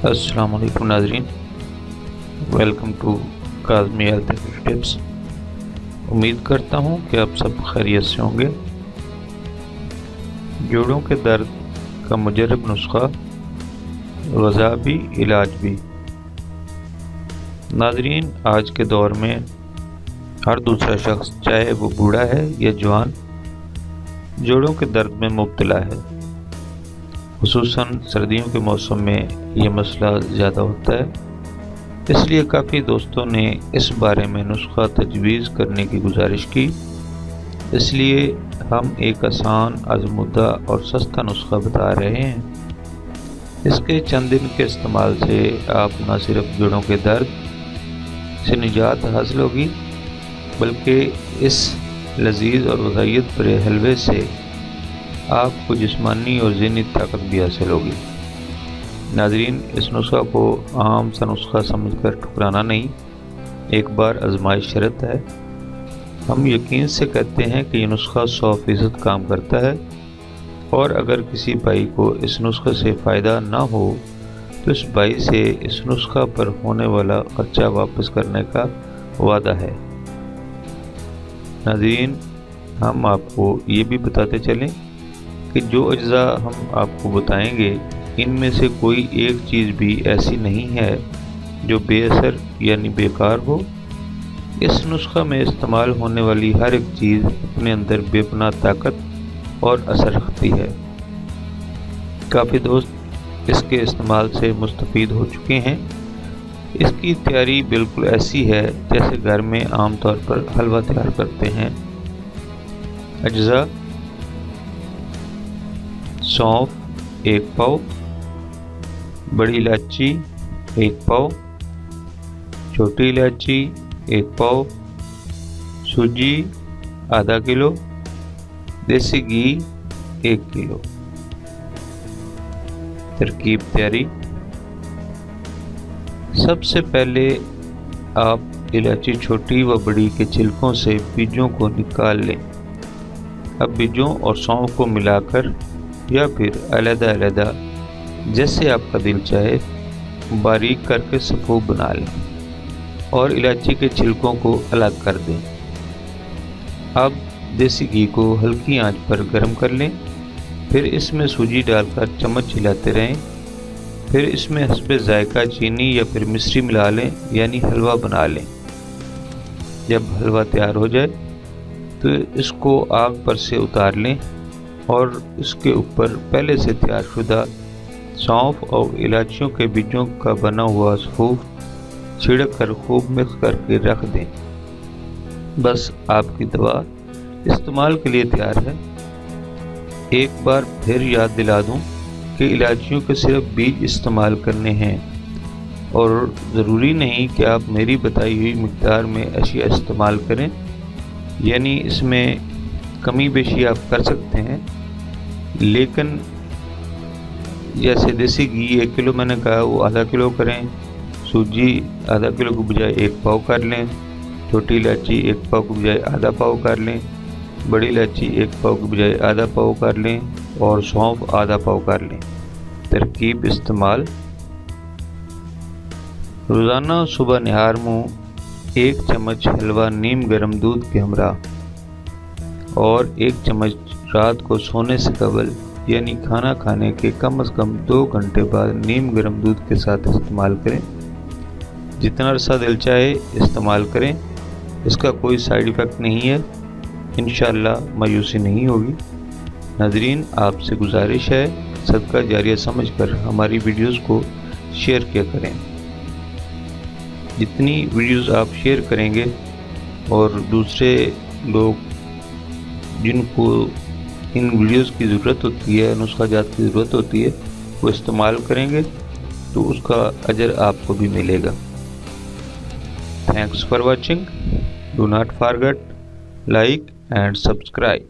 अस्सलाम वालेकुम नाज़रीन, welcome to Kazmi health tips. उम्मीद करता हूँ कि आप सब खैरियत से होंगे। जोड़ों के दर्द का मुजरब नुस्खा, ग़िज़ा भी इलाज भी। नाज़रीन, आज के दौर में हर दूसरा शख्स, चाहे वो बूढ़ा है या जवान, जोड़ों के दर्द में मुब्तला है। खुसूसन सर्दियों के मौसम में ये मसला ज़्यादा होता है, इसलिए काफ़ी दोस्तों ने इस बारे में नुस्खा तजवीज़ करने की गुजारिश की। इसलिए हम एक आसान, आज़मूदा और सस्ता नुस्खा बता रहे हैं। इसके चंद दिन के इस्तेमाल से आप न सिर्फ जोड़ों के दर्द से निजात हासिल होगी, बल्कि इस लजीज और ग़िज़ाइयत भरे हलवे से आपको जिस्मानी और ज़हनी ताकत भी हासिल होगी। नाज़रीन, इस नुस्खा को आम सा नुस्खा समझकर ठुकराना नहीं, एक बार आजमाइश शर्त है। हम यकीन से कहते हैं कि ये नुस्खा 100% काम करता है, और अगर किसी भाई को इस नुस्खे से फ़ायदा ना हो तो इस भाई से इस नुस्खा पर होने वाला खर्चा वापस करने का वादा है। नाज़रीन, हम आपको ये भी बताते चलें कि जो अज्जा हम आपको बताएंगे, इनमें से कोई एक चीज़ भी ऐसी नहीं है जो बेअसर यानी बेकार हो। इस नुस्खा में इस्तेमाल होने वाली हर एक चीज़ अपने अंदर बेपनाह ताकत और असर रखती है। काफ़ी दोस्त इसके इस्तेमाल से मुस्तफ़ीद हो चुके हैं। इसकी तैयारी बिल्कुल ऐसी है जैसे घर में आम तौर पर हलवा तैयार करते हैं। अज्जा: सौंफ 1 पाव, बड़ी इलायची 1 पाव, छोटी इलायची 1 पाव, सूजी आधा किलो, देसी घी 1 किलो। तरकीब तैयारी: सबसे पहले आप इलायची छोटी व बड़ी के छिलकों से बीजों को निकाल लें। अब बीजों और सौंफ को मिलाकर या फिर अलग-अलग जैसे आपका दिल चाहे बारीक करके सफ़ूफ बना लें और इलायची के छिलकों को अलग कर दें। अब देसी घी को हल्की आंच पर गर्म कर लें, फिर इसमें सूजी डालकर चम्मच हिलाते रहें। फिर इसमें हस्बे जायका चीनी या फिर मिश्री मिला लें, यानी हलवा बना लें। जब हलवा तैयार हो जाए तो इसको आग पर से उतार लें और इसके ऊपर पहले से तैयार शुदा सौंफ और इलायचियों के बीजों का बना हुआ सफ़ूफ छिड़क कर खूब मिक्स करके रख दें। बस आपकी दवा इस्तेमाल के लिए तैयार है। एक बार फिर याद दिला दूं कि इलायचियों के सिर्फ बीज इस्तेमाल करने हैं, और ज़रूरी नहीं कि आप मेरी बताई हुई मिक़दार में अशिया इस्तेमाल करें, यानी इसमें कमी बेशी आप कर सकते हैं। लेकिन जैसे देसी घी 1 किलो मैंने कहा, वो आधा किलो करें। सूजी आधा किलो के बजाय 1 पाव कर लें। छोटी इलायची 1 पाव के बजाय आधा पाव कर लें। बड़ी इलायची 1 पाव के बजाय आधा पाव कर लें, और सौंफ आधा पाव कर लें। तरकीब इस्तेमाल: रोज़ाना सुबह निहार मुँह 1 चम्मच हलवा नीम गर्म दूध के हमरा, और 1 चम्मच रात को सोने से कबल यानी खाना खाने के कम से कम 2 घंटे बाद नीम गर्म दूध के साथ इस्तेमाल करें। जितना अरसा दिल चाहे इस्तेमाल करें, इसका कोई साइड इफ़ेक्ट नहीं है। इंशाअल्लाह मायूसी नहीं होगी। नाज़रीन, आपसे गुजारिश है, सदका जारिया समझकर हमारी वीडियोस को शेयर किया करें। जितनी वीडियोस आप शेयर करेंगे और दूसरे लोग जिनको इन वीडियोस की ज़रूरत होती है, नुस्खा जात की ज़रूरत होती है, वो इस्तेमाल करेंगे तो उसका अजर आपको भी मिलेगा। Thanks for watching. Do not forget like and subscribe.